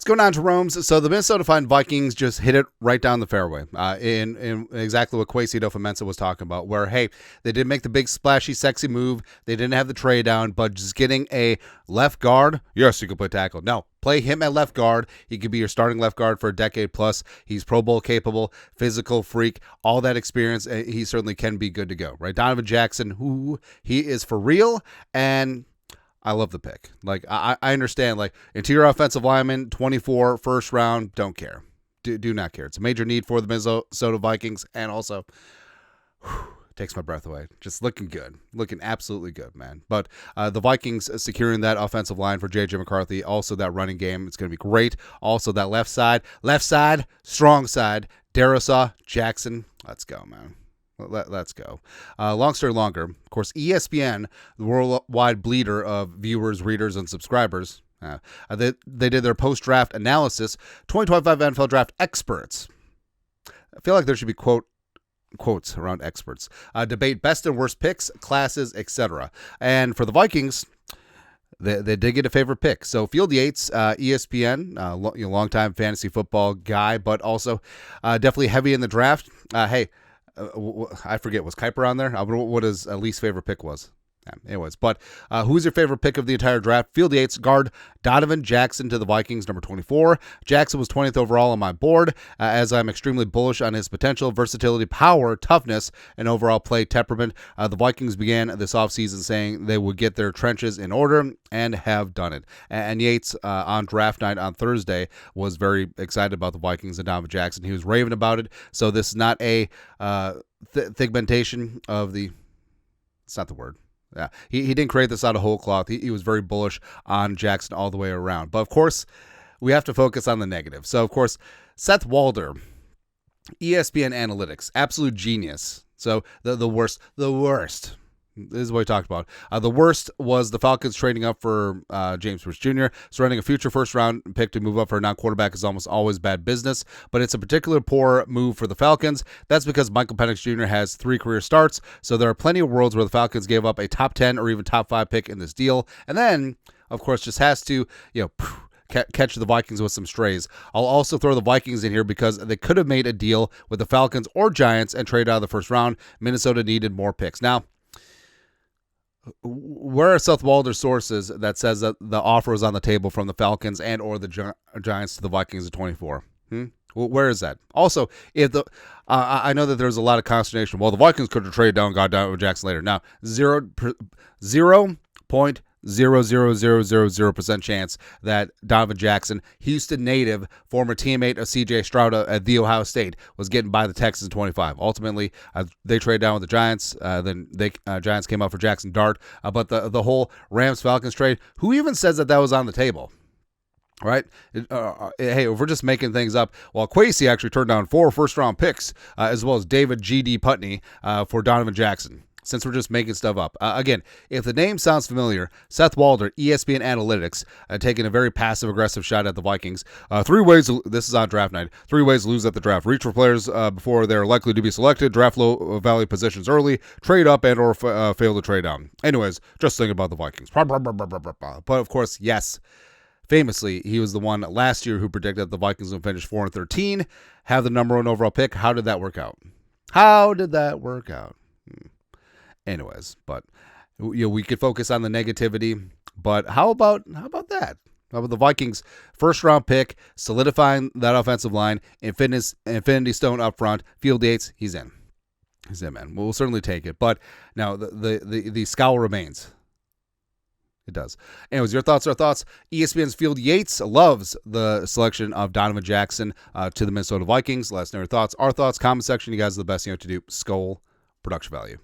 going on to Jerome's. So the Minnesota Vikings just hit it right down the fairway in exactly what adofo-mensah was talking about, where, hey, they didn't make the big, splashy, sexy move. They didn't have the trade down, but just getting a left guard. Yes, you can play tackle. No, play him at left guard. He could be your starting left guard for a decade plus. He's Pro Bowl capable, physical freak, all that experience. He certainly can be good to go, right? Donovan Jackson, who he is for real, and I love the pick. Like, I understand, like, interior offensive lineman, 24, first round, don't care. Do not care. It's a major need for the Minnesota Vikings, and also takes my breath away. Just looking good. Looking absolutely good, man. But the Vikings securing that offensive line for J.J. McCarthy, also that running game, it's going to be great. Also that left side, strong side, Darrisaw, Jackson. Let's go, man. Let's go. Long story longer. Of course, ESPN, the worldwide bleeder of viewers, readers, and subscribers, they did their post-draft analysis. 2025 NFL Draft experts. I feel like there should be quotes around experts. Debate best and worst picks, classes, etc. And for the Vikings, they did get a favorite pick. So Field Yates, ESPN, longtime fantasy football guy, but also definitely heavy in the draft. Hey. I forget, was Kuiper on there? What his least favorite pick was. Anyways, but who's your favorite pick of the entire draft? Field Yates, guard Donovan Jackson to the Vikings, number 24. Jackson was 20th overall on my board, as I'm extremely bullish on his potential, versatility, power, toughness, and overall play temperament. The Vikings began this offseason saying they would get their trenches in order and have done it. And Yates, on draft night on Thursday, was very excited about the Vikings and Donovan Jackson. He was raving about it. So this is not a thigmentation of the... It's not the word. Yeah, he didn't create this out of whole cloth. He was very bullish on Jackson all the way around. But, of course, we have to focus on the negative. So, of course, Seth Walder, ESPN Analytics, absolute genius. So, the worst. This is what we talked about. The worst was the Falcons trading up for James Bruce Jr. Surrendering a future first-round pick to move up for a non-quarterback is almost always bad business, but it's a particularly poor move for the Falcons. That's because Michael Penix Jr. has 3 career starts, so there are plenty of worlds where the Falcons gave up a top 10 or even top 5 pick in this deal, and then, of course, just has to, catch the Vikings with some strays. I'll also throw the Vikings in here because they could have made a deal with the Falcons or Giants and trade out of the first round. Minnesota needed more picks. Now, where are Seth Walder's sources that says that the offer was on the table from the Falcons and or the Giants to the Vikings at 24? Well, where is that? Also, if the I know that there's a lot of consternation. Well, the Vikings could have traded down, got down with Jackson later. Now, 0.00000% chance that Donovan Jackson, Houston native, former teammate of C.J. Stroud at The Ohio State, was getting by the Texans in 25. Ultimately, they traded down with the Giants. Then Giants came up for Jackson Dart. But the whole Rams-Falcons trade, who even says that was on the table? Right? Hey, if we're just making things up, well, Kwesi actually turned down 4 first-round picks, as well as David G.D. Putney for Donovan Jackson. Since we're just making stuff up. Again, if the name sounds familiar, Seth Walder, ESPN Analytics, taking a very passive-aggressive shot at the Vikings. 3 ways, this is on draft night, 3 ways to lose at the draft. Reach for players before they're likely to be selected, draft low-value positions early, trade up and or fail to trade down. Anyways, just thinking about the Vikings. But, of course, yes, famously, he was the one last year who predicted the Vikings would finish 4-13, have the number 1 overall pick. How did that work out? Anyways, but we could focus on the negativity. But how about that? How about the Vikings' first-round pick, solidifying that offensive line, Infinity Stone up front, Field Yates, he's in. He's in, man. We'll certainly take it. But now the scowl remains. It does. Anyways, your thoughts are thoughts. ESPN's Field Yates loves the selection of Donovan Jackson to the Minnesota Vikings. Let us know your thoughts. Our thoughts, comment section. You guys are the best to do. Skull production value.